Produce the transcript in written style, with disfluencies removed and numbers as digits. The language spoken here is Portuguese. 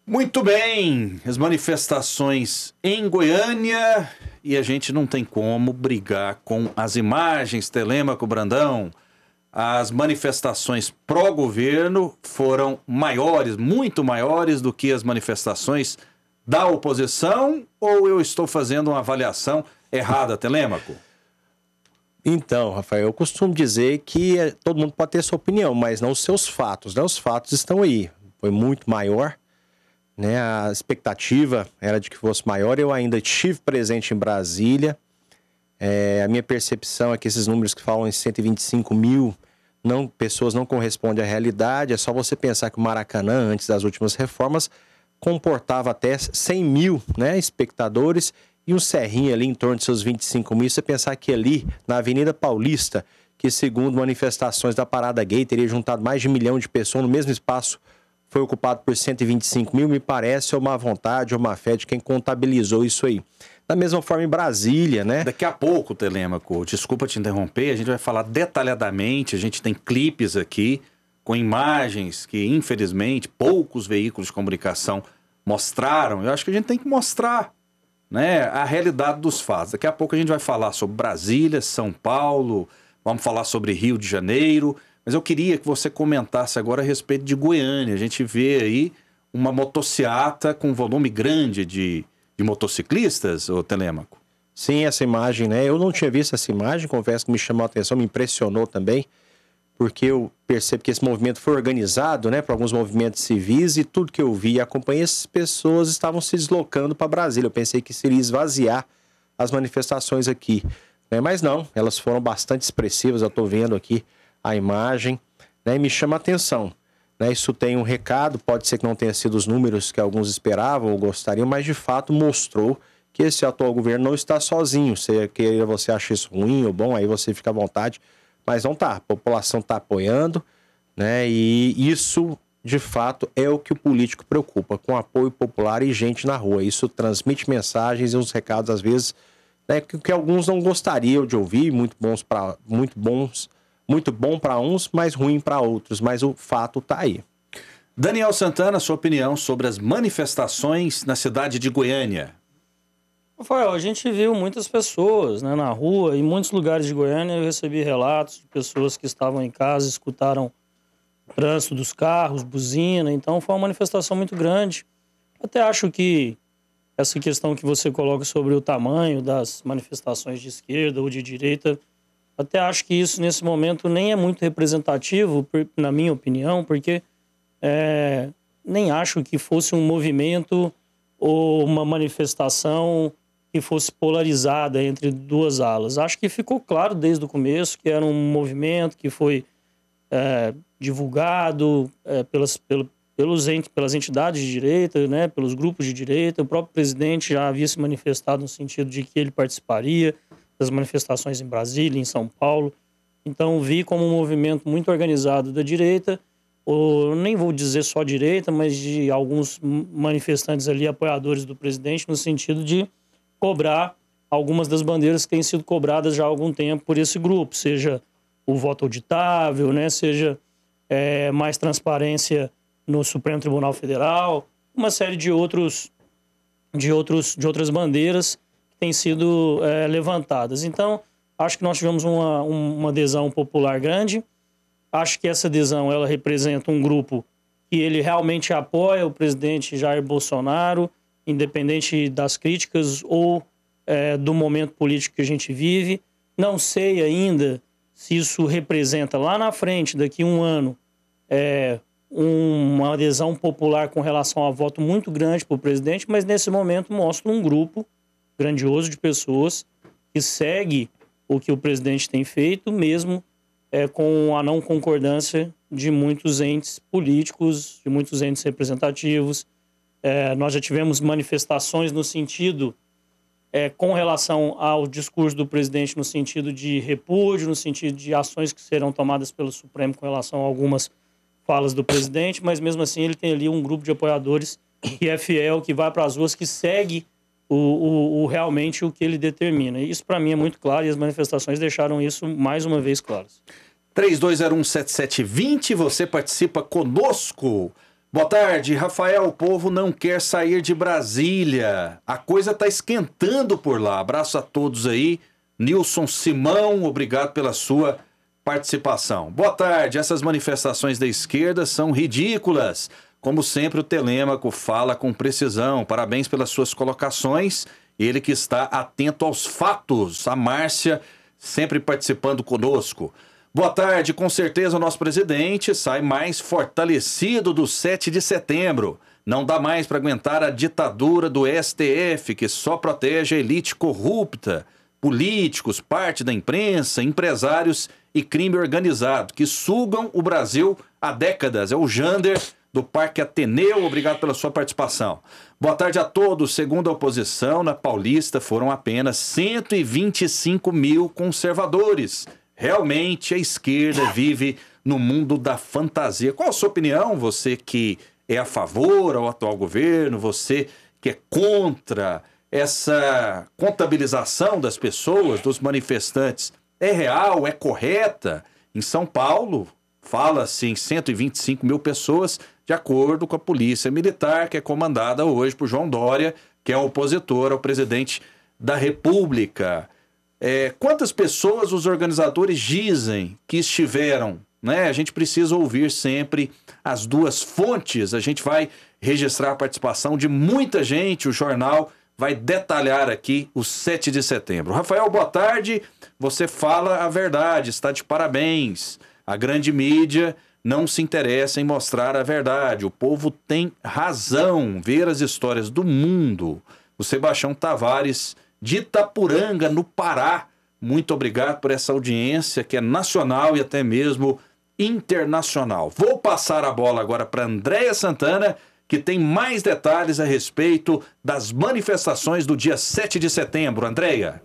Muito bem, as manifestações em Goiânia e a gente não tem como brigar com as imagens, Telêmaco, Brandão. As manifestações pró-governo foram maiores, muito maiores do que as manifestações da oposição, ou eu estou fazendo uma avaliação errada, Telêmaco? Então, Rafael, eu costumo dizer que todo mundo pode ter sua opinião, mas não os seus fatos, né? Os fatos estão aí. Foi muito maior, né? A expectativa era de que fosse maior. Eu ainda estive presente em Brasília. A minha percepção é que esses números que falam em 125 mil pessoas não correspondem à realidade. É só você pensar que o Maracanã, antes das últimas reformas, comportava até 100 mil, né, espectadores, e um Serrinha ali em torno de seus 25 mil. Você pensar que ali, na Avenida Paulista, que segundo manifestações da Parada Gay, teria juntado mais de 1 milhão de pessoas no mesmo espaço, foi ocupado por 125 mil, me parece uma vontade ou uma fé de quem contabilizou isso aí. Da mesma forma em Brasília, né? Daqui a pouco, Telêmaco, desculpa te interromper, a gente vai falar detalhadamente, a gente tem clipes aqui com imagens que, infelizmente, poucos veículos de comunicação mostraram. Eu acho que a gente tem que mostrar, né, a realidade dos fatos. Daqui a pouco a gente vai falar sobre Brasília, São Paulo, vamos falar sobre Rio de Janeiro, mas eu queria que você comentasse agora a respeito de Goiânia. A gente vê aí uma motociata com volume grande de motociclistas, ô Telêmaco? Sim, essa imagem, né? Eu não tinha visto essa imagem, confesso que me chamou a atenção, me impressionou também, porque eu percebo que esse movimento foi organizado, né, por alguns movimentos civis, e tudo que eu vi e acompanhei, essas pessoas estavam se deslocando para Brasília. Eu pensei que seria esvaziar as manifestações aqui, né? Mas não, elas foram bastante expressivas. Eu estou vendo aqui a imagem, né, e me chama a atenção, né? Isso tem um recado, pode ser que não tenha sido os números que alguns esperavam ou gostariam, mas de fato mostrou que esse atual governo não está sozinho. Você acha isso ruim ou bom, aí você fica à vontade, mas não está. A população está apoiando, né? E isso, de fato, é o que o político preocupa, com apoio popular e gente na rua. Isso transmite mensagens e uns recados, às vezes, né, que alguns não gostariam de ouvir, muito bom para uns, mas ruim para outros, mas o fato está aí. Daniel Santana, sua opinião sobre as manifestações na cidade de Goiânia? Rafael, a gente viu muitas pessoas, né, na rua, em muitos lugares de Goiânia. Eu recebi relatos de pessoas que estavam em casa, escutaram o trânsito dos carros, buzina, então foi uma manifestação muito grande. Até acho que essa questão que você coloca sobre o tamanho das manifestações de esquerda ou de direita, até acho que isso, nesse momento, nem é muito representativo, na minha opinião, porque nem acho que fosse um movimento ou uma manifestação que fosse polarizada entre duas alas. Acho que ficou claro desde o começo que era um movimento que foi divulgado pelas entidades de direita, né, pelos grupos de direita. O próprio presidente já havia se manifestado no sentido de que ele participaria das manifestações em Brasília, em São Paulo. Então, vi como um movimento muito organizado da direita, ou nem vou dizer só direita, mas de alguns manifestantes ali, apoiadores do presidente, no sentido de cobrar algumas das bandeiras que têm sido cobradas já há algum tempo por esse grupo, seja o voto auditável, né, seja mais transparência no Supremo Tribunal Federal, uma série de outras bandeiras têm sido levantadas. Então, acho que nós tivemos uma adesão popular grande. Acho que essa adesão ela representa um grupo que ele realmente apoia o presidente Jair Bolsonaro, independente das críticas ou do momento político que a gente vive. Não sei ainda se isso representa lá na frente, daqui a um ano, uma adesão popular com relação a voto muito grande para o presidente, mas nesse momento mostra um grupo grandioso de pessoas que segue o que o presidente tem feito, mesmo com a não concordância de muitos entes políticos, de muitos entes representativos. Nós já tivemos manifestações no sentido, com relação ao discurso do presidente, no sentido de repúdio, no sentido de ações que serão tomadas pelo Supremo com relação a algumas falas do presidente, mas mesmo assim ele tem ali um grupo de apoiadores que é fiel, que vai para as ruas, que segue realmente o que ele determina. Isso, para mim, é muito claro e as manifestações deixaram isso mais uma vez claro. 32017720, você participa conosco. Boa tarde, Rafael. O povo não quer sair de Brasília. A coisa está esquentando por lá. Abraço a todos aí. Nilson Simão, obrigado pela sua participação. Boa tarde. Essas manifestações da esquerda são ridículas. Como sempre, o Telêmaco fala com precisão. Parabéns pelas suas colocações. Ele que está atento aos fatos. A Márcia, sempre participando conosco. Boa tarde. Com certeza o nosso presidente sai mais fortalecido do 7 de setembro. Não dá mais para aguentar a ditadura do STF, que só protege a elite corrupta, políticos, parte da imprensa, empresários e crime organizado, que sugam o Brasil há décadas. É o Jander, do Parque Ateneu. Obrigado pela sua participação. Boa tarde a todos. Segundo a oposição, na Paulista foram apenas 125 mil conservadores. Realmente a esquerda vive no mundo da fantasia. Qual a sua opinião? Você que é a favor ao atual governo, você que é contra essa contabilização das pessoas, dos manifestantes, é real, é correta? Em São Paulo, fala-se em 125 mil pessoas, de acordo com a Polícia Militar, que é comandada hoje por João Dória, que é opositor ao presidente da República. Quantas pessoas os organizadores dizem que estiveram, né? A gente precisa ouvir sempre as duas fontes. A gente vai registrar a participação de muita gente. O jornal vai detalhar aqui o 7 de setembro. Rafael, boa tarde. Você fala a verdade, está de parabéns. A grande mídia não se interessa em mostrar a verdade. O povo tem razão. Ver as histórias do mundo. O Sebastião Tavares, de Itapuranga, no Pará. Muito obrigado por essa audiência que é nacional e até mesmo internacional. Vou passar a bola agora para Andréia Santana, que tem mais detalhes a respeito das manifestações do dia 7 de setembro. Andréia.